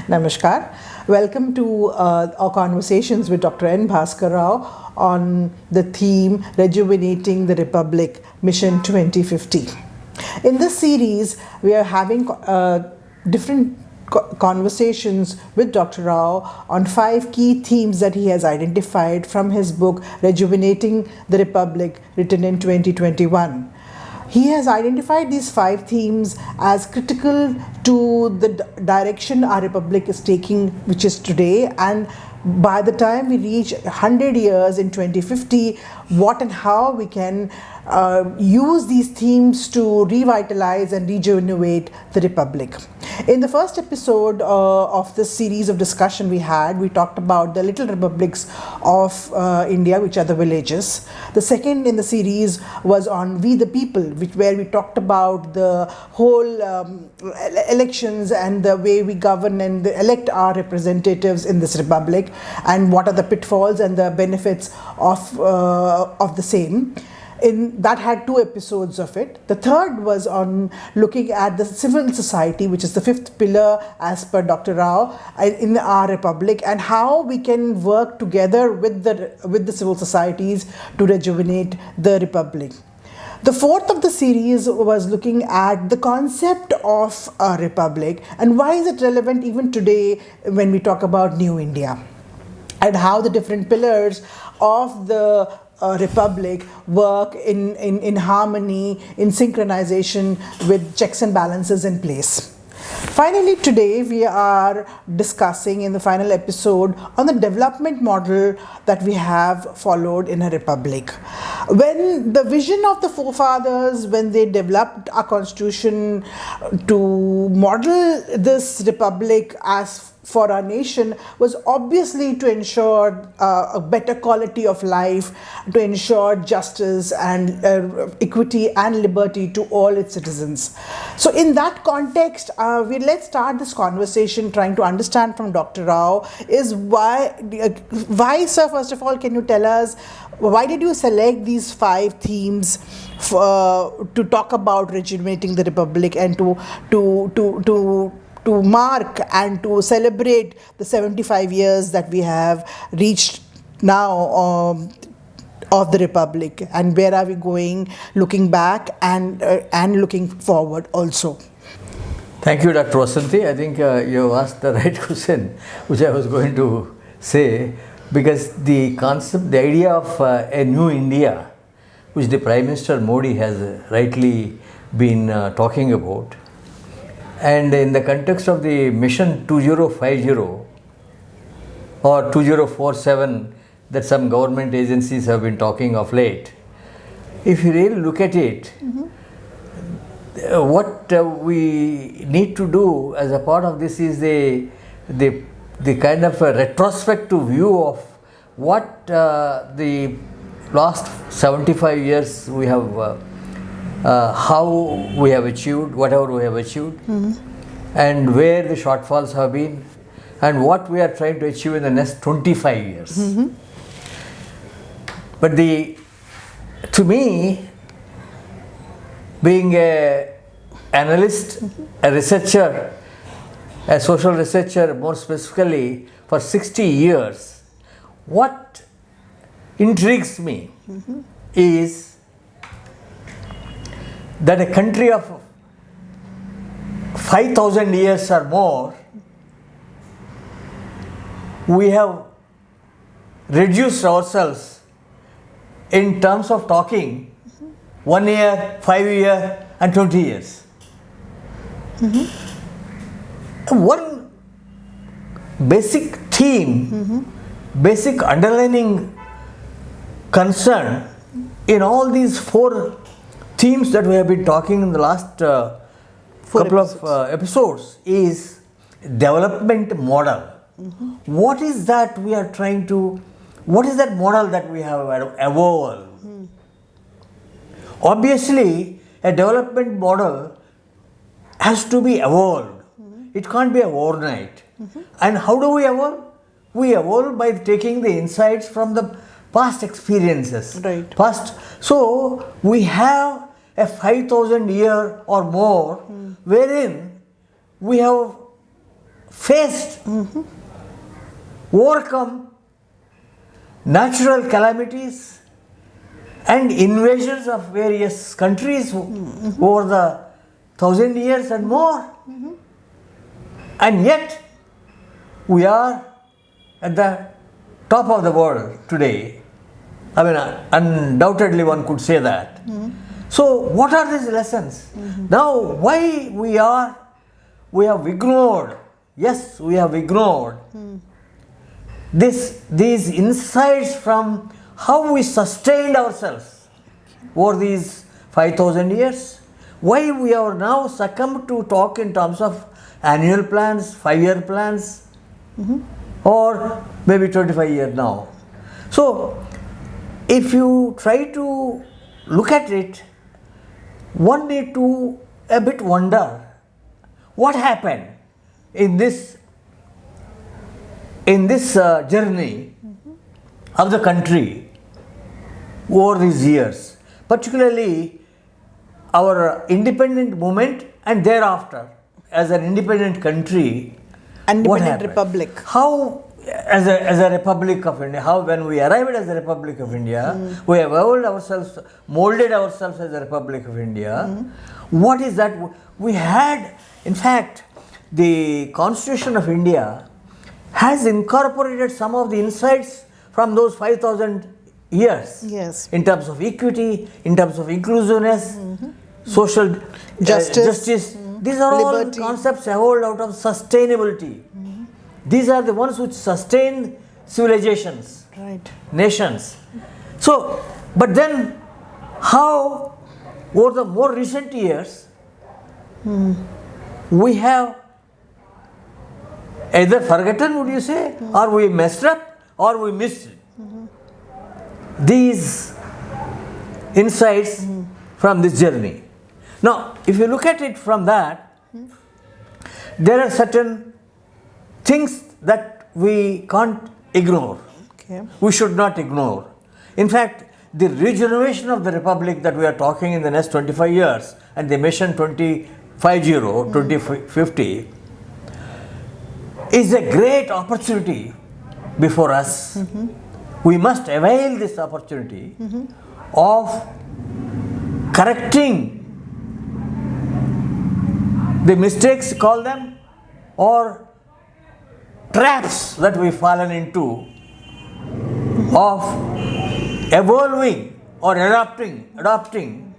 Namaskar. Welcome to our conversations with Dr. N. Bhaskara Rao on the theme Rejuvenating the Republic Mission 2050. In this series, we are having different conversations with Dr. Rao on 5 key themes that he has identified from his book Rejuvenating the Republic, written in 2021. He has identified these 5 themes as critical to the direction our republic is taking, which is today, and by the time we reach 100 years in 2050, what and how we can use these themes to revitalize and rejuvenate the republic. In the first episode of this series of discussion we talked about the little republics of India, which are the villages. The second in the series was on We the People, where we talked about the whole elections and the way we govern and elect our representatives in this republic, and what are the pitfalls and the benefits of the same. That had 2 episodes of it. The third was on looking at the civil society, which is the 5th pillar as per Dr. Rao in our republic, and how we can work together with the civil societies to rejuvenate the republic. The 4th of the series was looking at the concept of a republic and why is it relevant even today when we talk about New India, and how the different pillars of the republic work in harmony, in synchronization with checks and balances in place. Finally, today we are discussing in the final episode on the development model that we have followed in a republic. When the vision of the forefathers, when they developed our constitution to model this republic as for our nation, was obviously to ensure a better quality of life, to ensure justice and equity and liberty to all its citizens. So in that context, let's start this conversation trying to understand from Dr. Rao is why, sir, first of all, can you tell us, why did you select these 5 themes to talk about rejuvenating the republic and to mark and to celebrate the 75 years that we have reached now of the republic, and where are we going, looking back and looking forward also? Thank you, Dr. Vasanthi. I think you asked the right question, which I was going to say, because the concept, the idea of a new India, which the Prime Minister Modi has rightly been talking about, and in the context of the Mission 2050 or 2047 that some government agencies have been talking of late, if you really look at it, what we need to do as a part of this is the kind of a retrospective view of what the last 75 years we have how we have achieved, whatever we have achieved, and where the shortfalls have been, and what we are trying to achieve in the next 25 years. But to me, being an analyst, a researcher, a social researcher more specifically for 60 years, what intrigues me is that a country of 5,000 years or more, we have reduced ourselves in terms of talking 1 year, 5 years and 20 years. One basic theme, basic underlining concern in all these 4 themes that we have been talking in the last couple of episodes is development model. What is that we are trying to, what is that model that we have evolved? Obviously, a development model has to be evolved. It can't be overnight. And how do we evolve? We evolve by taking the insights from the past experiences. Right. So we have a 5,000 year or more wherein we have faced, overcome natural calamities and invasions of various countries over the 1,000 years and more. And yet, we are at the top of the world today. I mean, undoubtedly one could say that. So, what are these lessons? Now, why we have ignored, yes, we have ignored these insights from how we sustained ourselves over these 5,000 years. Why we are now succumbed to talk in terms of annual plans, 5-year plans, or maybe 25 years now. So, if you try to look at it, one need to a bit wonder what happened in this journey of the country over these years, particularly our independent movement and thereafter as an independent country. Independent republic. How, as a Republic of India, how when we arrived as a Republic of India, we have evolved ourselves, molded ourselves as a Republic of India. What is that? We had, in fact, the Constitution of India has incorporated some of the insights from those 5,000 years. Yes. In terms of equity, in terms of inclusiveness, social justice. These are liberty. all concepts evolved out of sustainability. These are the ones which sustain civilizations, Right. nations. So, but then how over the more recent years we have either forgotten, would you say, or we messed up, or we missed these insights from this journey. Now, if you look at it from that, there are certain things that we can't ignore. Okay. We should not ignore. In fact, the regeneration of the Republic that we are talking in the next 25 years and the mission 2050 is a great opportunity before us. We must avail this opportunity of correcting the mistakes, call them, or traps that we've fallen into of evolving or adopting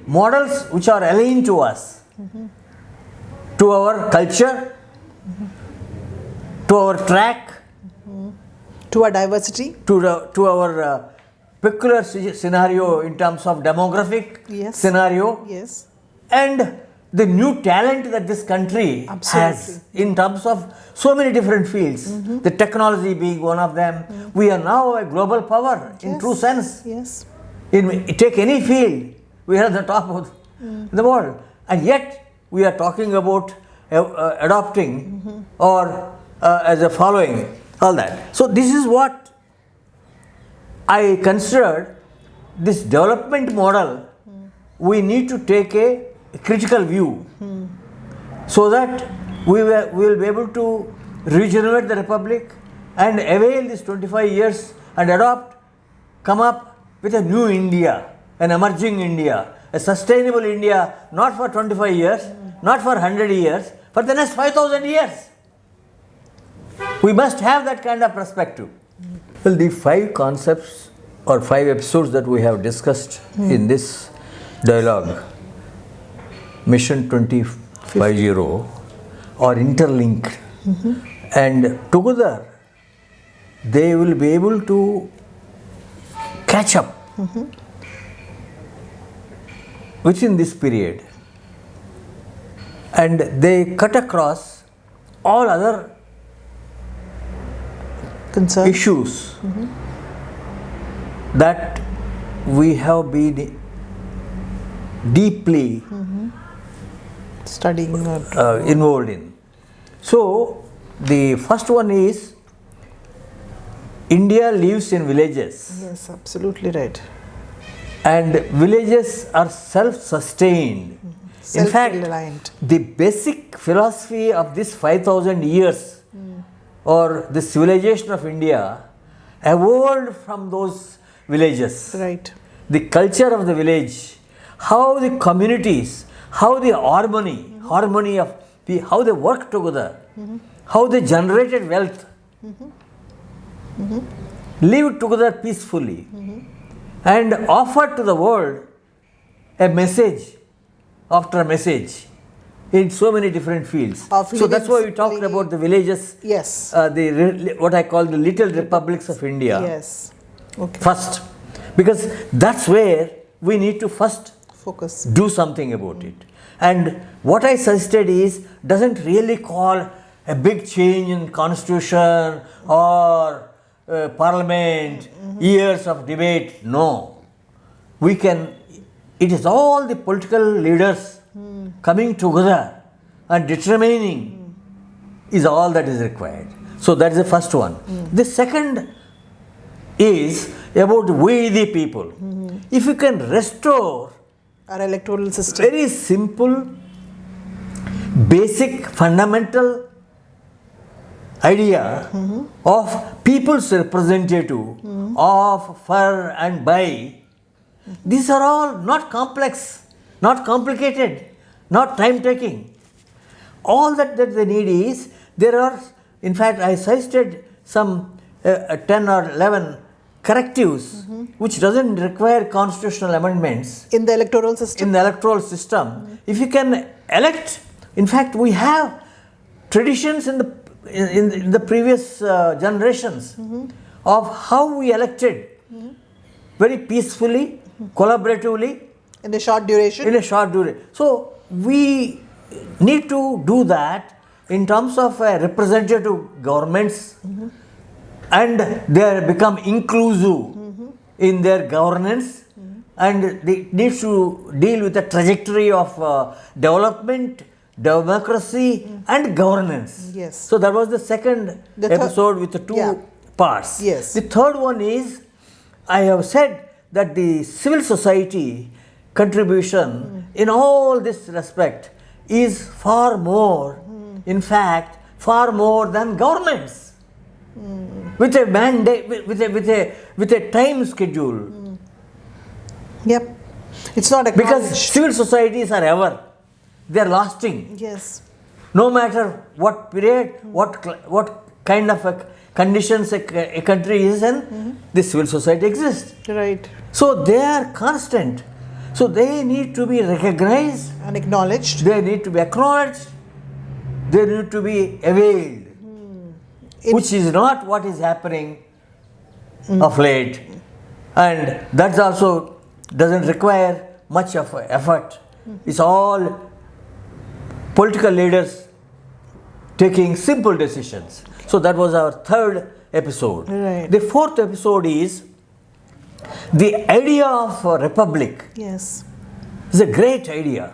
models which are aligned to us, to our culture, to our track, To our diversity. to our peculiar scenario in terms of demographic Yes. scenario, Yes. and the new talent that this country has in terms of so many different fields, the technology being one of them. We are now a global power in true sense. Yes. Take any field, we are at the top of the world, and yet we are talking about adopting or as a following all that. So this is what I considered this development model. We need to take a critical view so that we will be able to regenerate the Republic and avail these 25 years and come up with a new India, an emerging India, a sustainable India, not for 25 years, not for 100 years, for the next 5,000 years. We must have that kind of perspective. Well, the 5 concepts or 5 episodes that we have discussed in this dialogue, Mission 2050, are interlinked, and together they will be able to catch up within this period, and they cut across all other Concern. issues that we have been deeply Studying. involved in. So, the first one is India lives in villages, Yes, absolutely right. and villages are self-sustained. In fact, Self-reliant. the basic philosophy of this 5,000 years or the civilization of India evolved from those villages. Right. The culture of the village, how the communities, how the harmony of how they work together, how they generated wealth, lived together peacefully, and offered to the world a message after a message in so many different fields. So that's why we talked about the villages. Yes. What I call the little republics of India. Yes. Okay. First, because that's where we need to first Focus. do something about it. And what I suggested is doesn't really call a big change in constitution or parliament, years of debate. No. We can, it is all the political leaders coming together and determining is all that is required. So that is the first one. The second is about we the people. If you can restore Our electoral system. very simple, basic, fundamental idea of people's representative, of, for and by. These are all not complex, not complicated, not time taking. All that they need is, there are, in fact, I suggested some 10 or 11 correctives which doesn't require constitutional amendments In the electoral system. in the electoral system. If you can elect, in fact, we have traditions in the previous generations of how we elected very peacefully, collaboratively, In a short duration. in a short duration. So we need to do that in terms of representative governments, and they become inclusive in their governance, and they need to deal with the trajectory of development, democracy, and governance. Yes. So that was the second episode with the two parts. Yes. The third one is, I have said that the civil society contribution in all this respect is far more, in fact, far more than governments. With a mandate, with a time schedule. Yep. It's not Because acknowledged. civil societies are ever, they are lasting. Yes. No matter what period, what kind of conditions a country is in, the civil society exists. Right. So they are constant. So they need to be recognized, And acknowledged. they need to be acknowledged, they need to be availed, which is not what is happening of late. And that also doesn't require much of effort. It's all political leaders taking simple decisions. So that was our third episode. Right. The fourth episode is the idea of a republic. Yes. Is a great idea.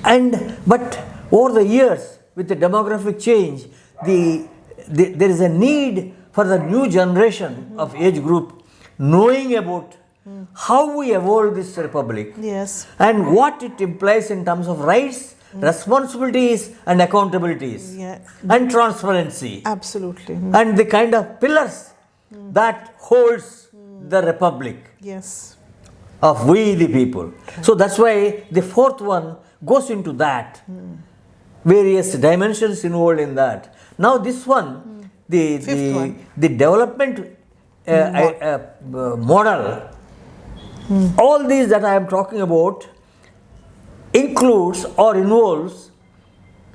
But over the years, with the demographic change, there is a need for the new generation of age group knowing about how we evolve this republic, Yes. and what it implies in terms of rights, responsibilities, and accountabilities, Yeah. and transparency, Absolutely. and the kind of pillars that holds the republic Yes. of we the people. So that's why the fourth one goes into that. Various dimensions involved in that. Now this one, Fifth one. the development model, all these that I am talking about includes or involves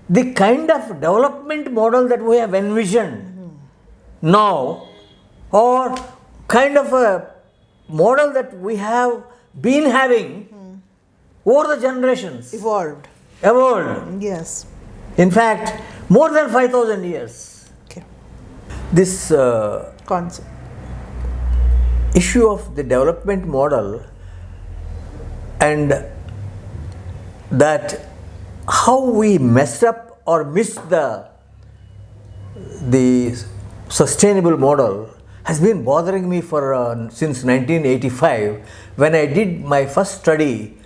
the kind of development model that we have envisioned now, or kind of a model that we have been having over the generations, Evolved. evolved. Yes. In fact, more than 5,000 years. Okay. This Concept. issue of the development model, and that how we messed up or missed the sustainable model has been bothering me for since 1985, when I did my first study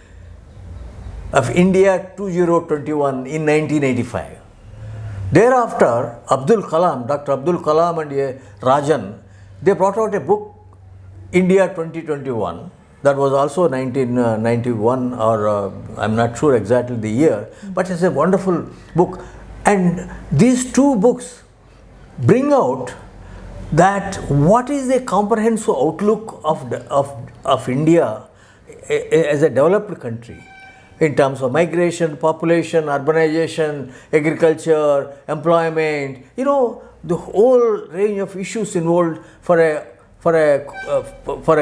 of India 2021 in 1985. Thereafter, Dr. Abdul Kalam and Rajan, they brought out a book, India 2021, that was also 1991 or I'm not sure exactly the year, but it's a wonderful book. And these two books bring out that what is the comprehensive outlook of India as a developed country in terms of migration, population, urbanization, agriculture, employment, the whole range of issues involved for a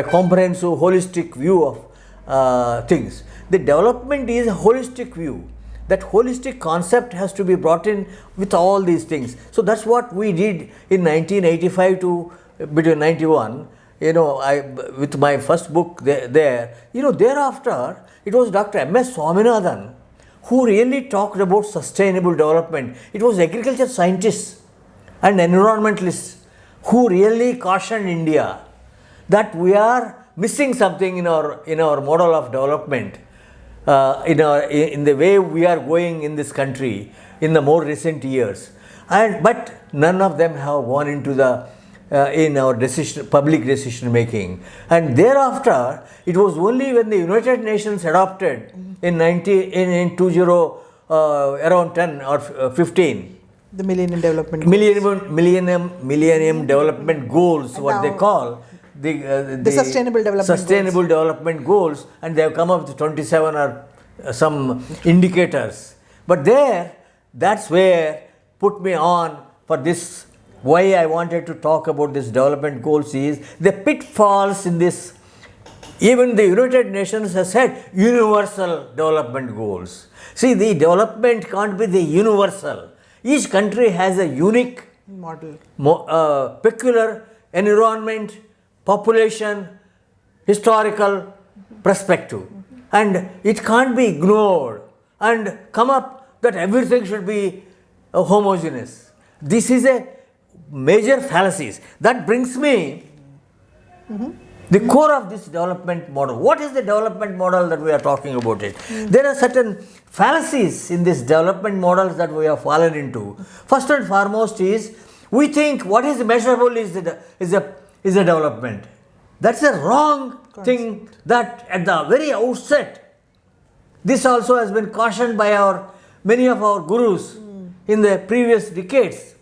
comprehensive, holistic view of things. The development is a holistic view. That holistic concept has to be brought in with all these things. So that's what we did in 1985 to between 91. With my first book there. Thereafter it was Dr. M.S. Swaminathan who really talked about sustainable development. It was agriculture scientists and environmentalists who really cautioned India that we are missing something in our model of development, in the way we are going in this country in the more recent years. But none of them have gone into in our public decision making. And thereafter, it was only when the United Nations adopted in 20 around 10 or 15 the Millennium Development Goals. Millennium Development Goals, and what they call the Sustainable Development Goals, and they have come up with 27 or some indicators. But that's where put me on for this. Why I wanted to talk about this development goals is the pitfalls in this. Even the United Nations has said universal development goals. See, the development can't be the universal. Each country has a unique model, peculiar environment, population, historical perspective, and it can't be ignored and come up that everything should be homogeneous. This is a major fallacies. That brings me the core of this development model. What is the development model that we are talking about it? There are certain fallacies in this development models that we have fallen into. First and foremost is we think what is measurable is a development. That's a wrong thing that at the very outset. This also has been cautioned by many of our gurus in the previous decades.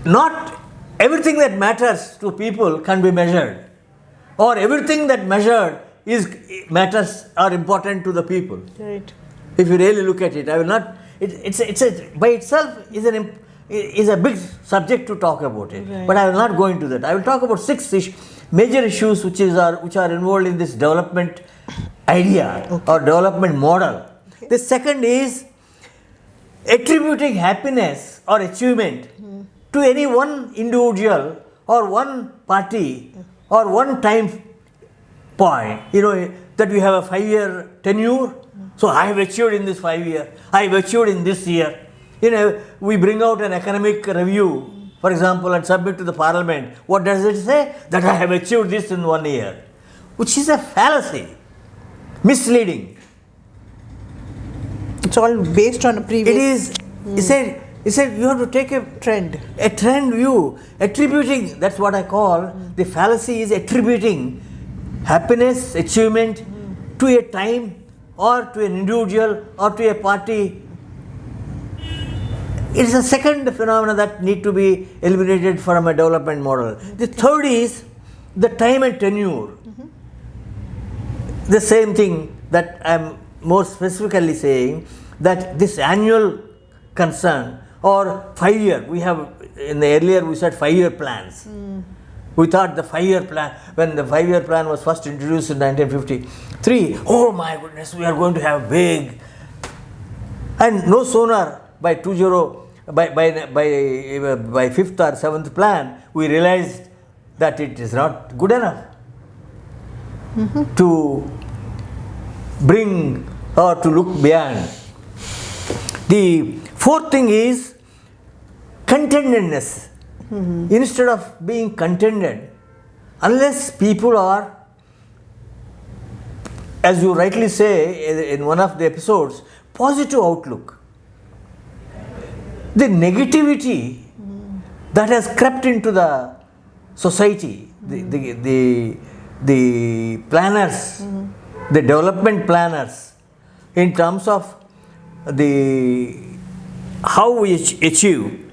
Not everything that matters to people can be measured, or everything that measured matters are important to the people. Right. If you really look at it, I will not. By itself is a big subject to talk about it. Right. But I will not go into that. I will talk about 6 major issues which are involved in this development idea or development model. Okay. The second is attributing happiness or achievement to any one individual or one party or one time point. That we have a 5-year tenure. So I have achieved in this 5 year. I have achieved in this year. We bring out an economic review, for example, and submit to the parliament. What does it say? That I have achieved this in 1 year, which is a fallacy, misleading. It's all based on a previous. He said you have to take a trend view, attributing. That's what I call the fallacy is attributing happiness, achievement to a time or to an individual or to a party. It is a second phenomenon that need to be eliminated from a development model. The third is the time and tenure. The same thing that I am more specifically saying, that this annual concern or 5 year, we have in the earlier we said 5 year plans. We thought the 5 year plan, when the 5 year plan was first introduced in 1953, oh my goodness, we are going to have big. And no sooner by 5th or 7th plan, we realized that it is not good enough to bring or to look beyond. The fourth thing is contentedness. Instead of being contented, unless people are as you rightly say in one of the episodes, positive outlook. The negativity that has crept into the society, the planners, the development planners, in terms of the how we achieve.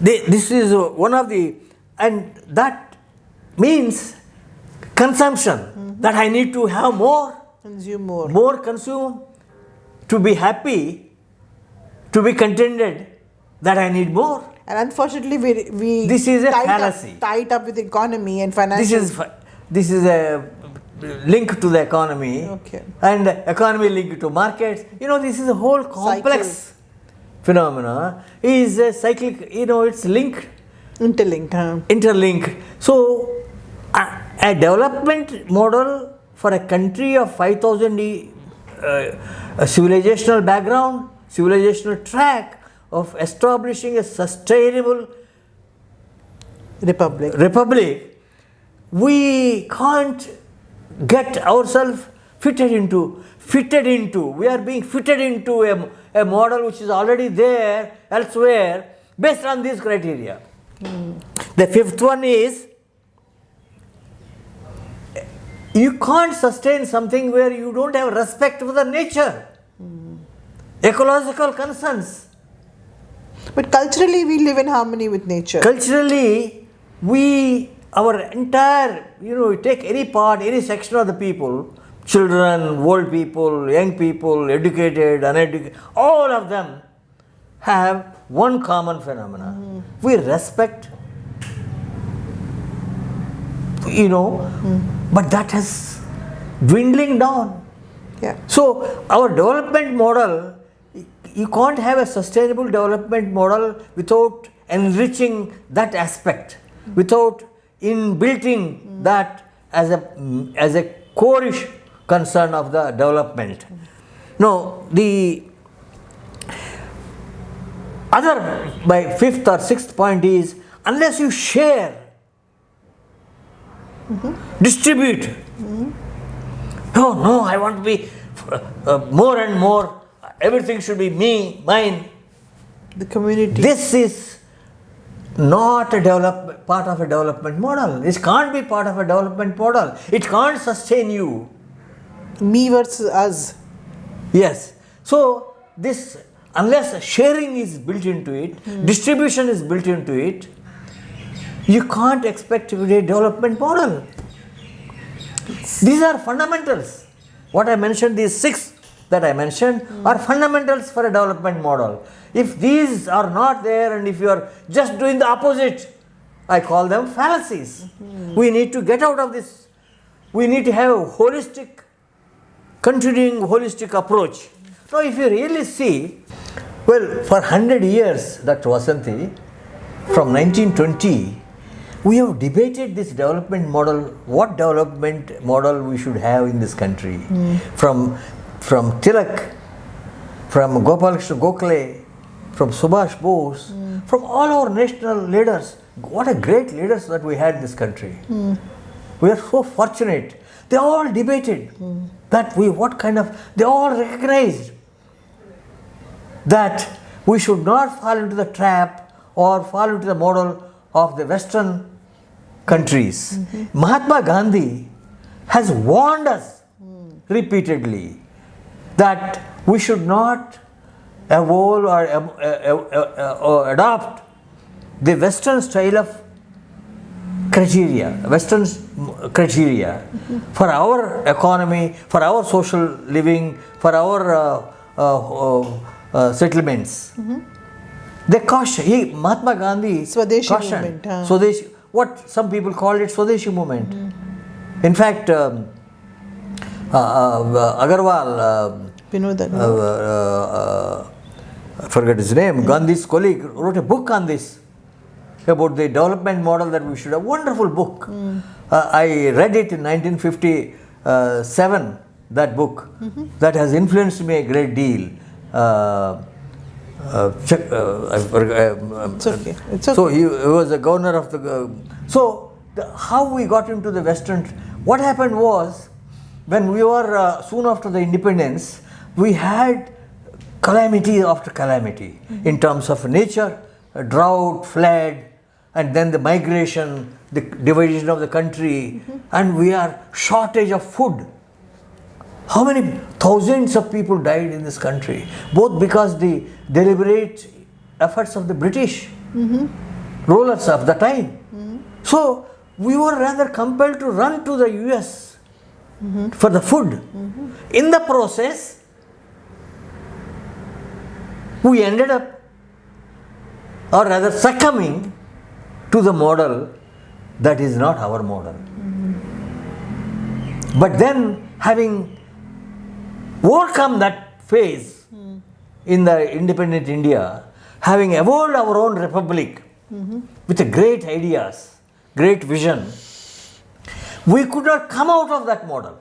This is one of the, and that means consumption, that I need to have more, Consume more. more consume, to be happy, to be contented, that I need more. And unfortunately, we This is a tied fallacy. Tied up with economy and financial. This is a link to the economy, Okay. and economy linked to markets. This is a whole complex phenomena. Is a cyclic. It's linked, Interlinked. interlinked. So, a development model for a country of 5,000 a civilizational background, civilizational track of establishing a sustainable republic, we can't get ourselves fitted into, we are being fitted into a model which is already there elsewhere based on these criteria. The fifth one is, you can't sustain something where you don't have respect for the nature, ecological concerns. But culturally, we live in harmony with nature. Culturally, our entire, take any part, any section of the people, children, old people, young people, educated, uneducated, all of them have one common phenomena. We respect, but that has dwindling down. Yeah. So, our development model, you can't have a sustainable development model without enriching that aspect, without inbuilding that as a core-ish concern of the development. Now, the other, my fifth or sixth point is, unless you share, distribute. No, I want to be more and more. Everything should be me, mine. The community. This is not a part of a development model. This can't be part of a development model. It can't sustain you. Me versus us. Yes. So this, unless sharing is built into it, distribution is built into it, you can't expect a development model. These are fundamentals. What I mentioned, these six that I mentioned, are fundamentals for a development model. If these are not there, and if you are just doing the opposite, I call them fallacies. We need to get out of this. We need to have a holistic, continuing holistic approach. Now, if you really see, well, for 100 years, Dr. Vasanthi, from 1920, we have debated this development model, what development model we should have in this country. From Tilak, from Gopalakrishna Gokhale, from Subhash Bose, from all our national leaders. What a great leaders that we had in this country. We are so fortunate. They all debated that they all recognized that we should not fall into the trap or fall into the model of the Western countries. Mahatma Gandhi has warned us repeatedly that we should not evolve or adopt the Western style of criteria, Western criteria for our economy, for our social living, for our settlements. They caution. Mahatma Gandhi Swadeshi cautioned. movement. Swadeshi, what some people call it Swadeshi movement. In fact, Agarwal, I forget his name, Gandhi's colleague, wrote a book on this, about the development model that we should have. Wonderful book. I read it in 1957, that book. That has influenced me a great deal. It's okay. It's okay. So he was the governor of the. How we got into the Western. What happened was, when we were soon after the independence, we had calamity after calamity in terms of nature, drought, flood, and then the migration, the division of the country, and we are shortage of food. How many thousands of people died in this country, both because the deliberate efforts of the British rulers of the time. So we were rather compelled to run to the US for the food. In the process, we ended up, or rather succumbing to the model that is not our model. But then, having overcome that phase in the independent India, having evolved our own republic with great ideas, great vision, we could not come out of that model.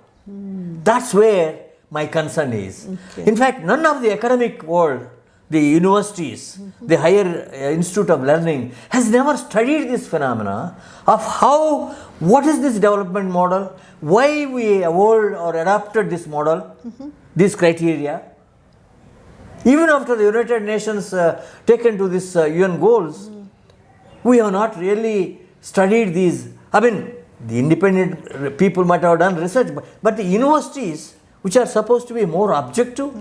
That's where my concern is. Okay. In fact, none of the academic world, the universities, the higher institute of learning has never studied this phenomena of how, what is this development model, why we evolved or adopted this model, these criteria. Even after the United Nations taken to this UN goals, we have not really studied these. I mean, the independent people might have done research, but the universities, which are supposed to be more objective,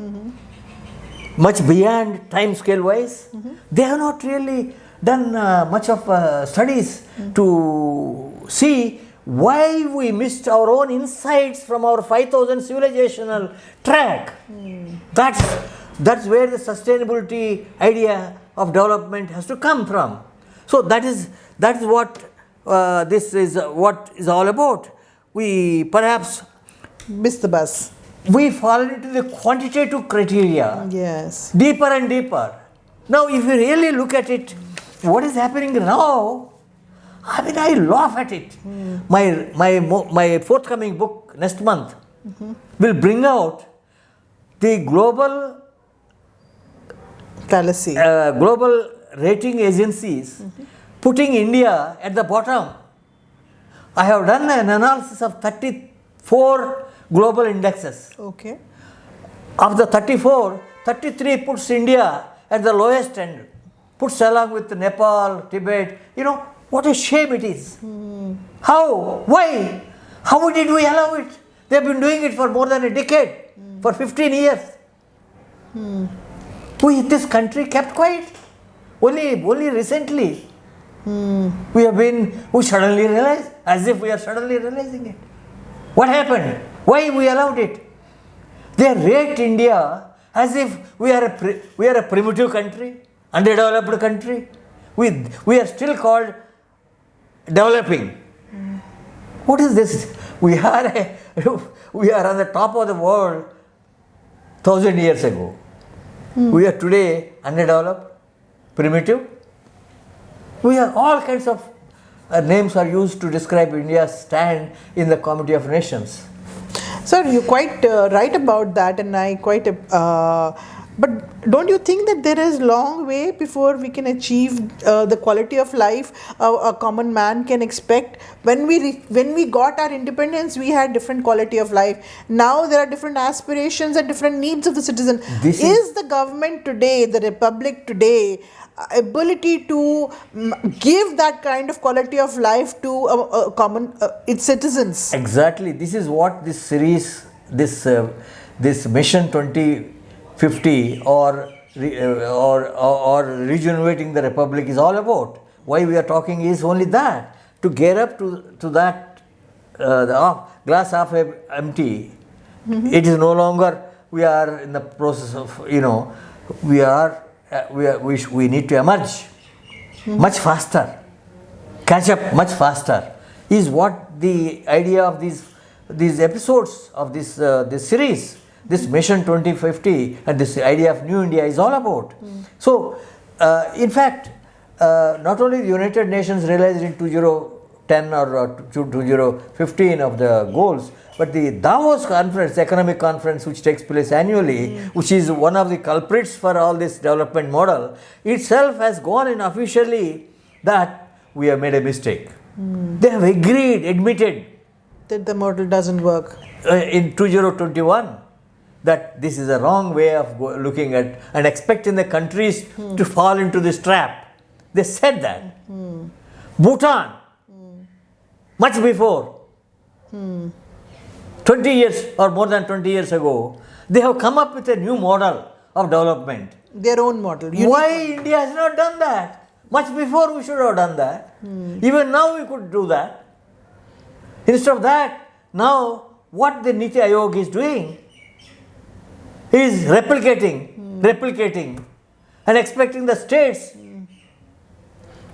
much beyond time scale wise, they have not really done much of studies to see why we missed our own insights from our 5,000 civilizational track. That's where the sustainability idea of development has to come from. So that's what this is what is all about. We perhaps Miss the bus. we fall into the quantitative criteria Yes. deeper and deeper. Now, if you really look at it, what is happening now, I mean, I laugh at it. My forthcoming book next month will bring out the global Fallacy. global rating agencies putting India at the bottom. I have done an analysis of 34 global indexes. Okay. Of the 34, 33 puts India at the lowest end, puts along with Nepal, Tibet. You know, what a shame it is. How? Why? How did we allow it? They have been doing it for more than a decade, for 15 years. This country kept quiet. Only recently. We suddenly realized, as if we are suddenly realizing it. What happened? Why we allowed it? They rate India as if we are a primitive country, underdeveloped country. We are still called developing. What is this? We are on the top of the world 1,000 years ago. We are today underdeveloped, primitive. We are all kinds of names are used to describe India's stand in the community of nations. Sir, you're quite right about that, and I quite. But don't you think that there is long way before we can achieve the quality of life a common man can expect? When we got our independence, we had different quality of life. Now there are different aspirations and different needs of the citizen. Is the government today, the republic today, ability to give that kind of quality of life to its citizens? Exactly. This is what this series, this Mission 2050 or regenerating the republic is all about. Why we are talking is only that, to get up to that the glass half empty. It is no longer we are in the process of we need to emerge much faster, catch up much faster, is what the idea of these episodes of this series, this Mission 2050 and this idea of New India is all about. So, in fact, not only the United Nations realized in 2010 or 2015 of the goals, but the Davos conference, economic conference, which takes place annually, which is one of the culprits for all this development model, itself has gone in officially that we have made a mistake. They have admitted That the model doesn't work. In 2021, that this is a wrong way of looking at and expecting the countries to fall into this trap. They said that. Bhutan, much before, 20 years or more than 20 years ago, they have come up with a new model of development. Their own model. Why India has not done that? Much before we should have done that. Even now we could do that. Instead of that, now what the Niti Aayog is doing is replicating and expecting the states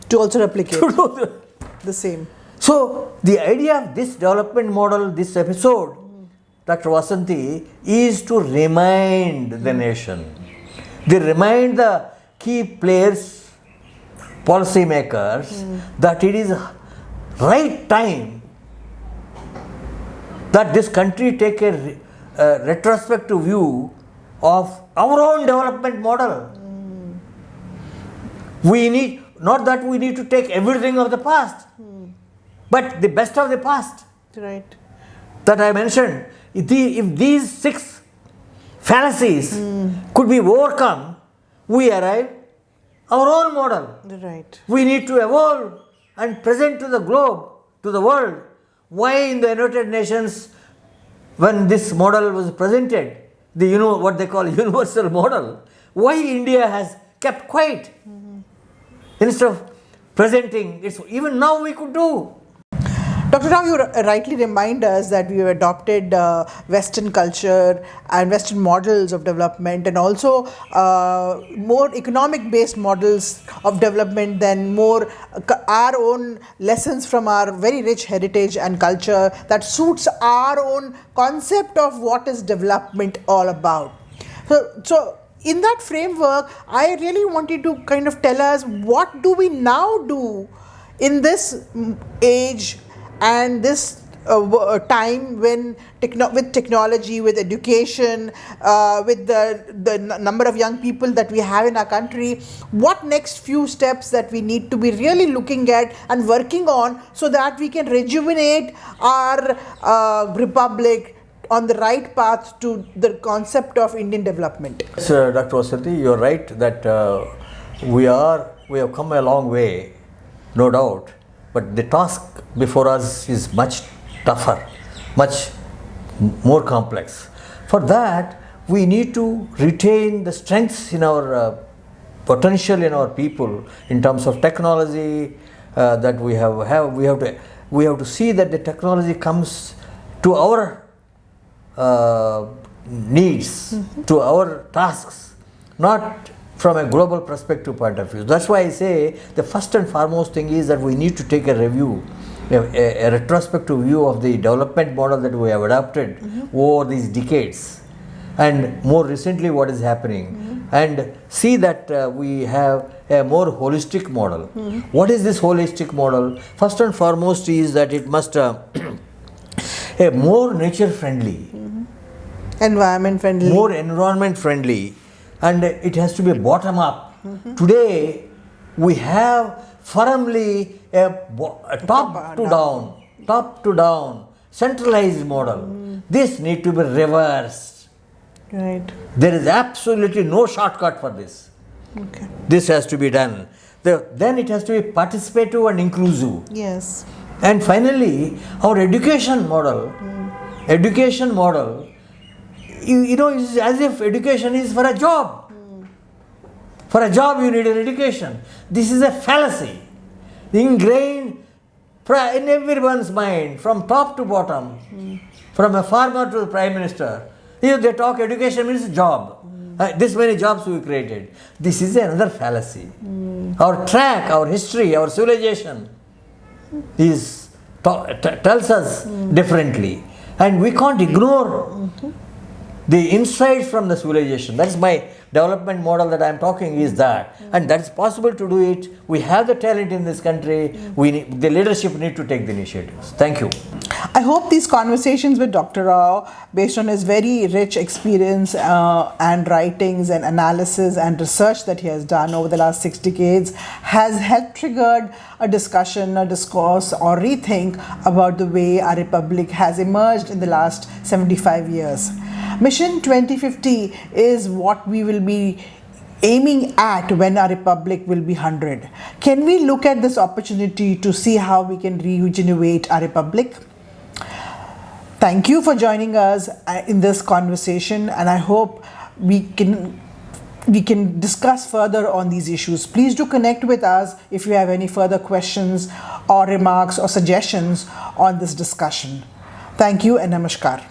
to also replicate to do the same. So, the idea of this development model, this episode, Dr. Vasanthi, is to remind the nation. They remind the key players, policymakers, that it is right time that this country take a retrospective view of our own development model. We need, not that we need to take everything of the past, but the best of the past. Right. That I mentioned. If these 6 fallacies could be overcome, we arrive our own model. Right. We need to evolve and present to the globe, to the world, why in the United Nations, when this model was presented, what they call universal model, why India has kept quiet instead of presenting it. Even now we could do. Dr. Rao, you rightly remind us that we have adopted Western culture and Western models of development, and also more economic-based models of development than more our own lessons from our very rich heritage and culture that suits our own concept of what is development all about. So in that framework, I really wanted to kind of tell us, what do we now do in this age and this time when with technology, with education, with the number of young people that we have in our country, what next few steps that we need to be really looking at and working on so that we can rejuvenate our republic on the right path to the concept of Indian development? Yes, Dr. Vasanthi, you are right that we have come a long way, no doubt. But the task before us is much tougher, much more complex. For that, we need to retain the strengths in our potential in our people in terms of technology that we have. We have to see that the technology comes to our needs, to our tasks, not from a global perspective point of view. That's why I say the first and foremost thing is that we need to take a review, a retrospective view of the development model that we have adopted over these decades, and more recently what is happening, and see that we have a more holistic model. What is this holistic model? First and foremost is that it must a more nature friendly, environment friendly, more environment friendly, and it has to be bottom up. Today we have firmly a top to down centralized model. This need to be reversed. Right. There is absolutely no shortcut for this. Okay. This has to be done. Then it has to be participative and inclusive. Yes. And finally, our education model, is as if education is for a job. For a job you need an education. This is a fallacy, ingrained in everyone's mind from top to bottom, from a farmer to the prime minister. They talk education means job. This many jobs we created. This is another fallacy. Our track, our history, our civilization tells us differently, and we can't ignore the insights from the civilization. That's my development model that I am talking is that, and that's possible to do it. We have the talent in this country. The leadership need to take the initiatives. Thank you. I hope these conversations with Dr. Rao, based on his very rich experience and writings and analysis and research that he has done over the last 6 decades, has helped triggered a discussion, a discourse, or rethink about the way our republic has emerged in the last 75 years. Mission 2050 is what we will be aiming at when our republic will be 100. Can we look at this opportunity to see how we can regenerate our republic? Thank you for joining us in this conversation, and I hope we can discuss further on these issues. Please do connect with us if you have any further questions or remarks or suggestions on this discussion. Thank you and namaskar.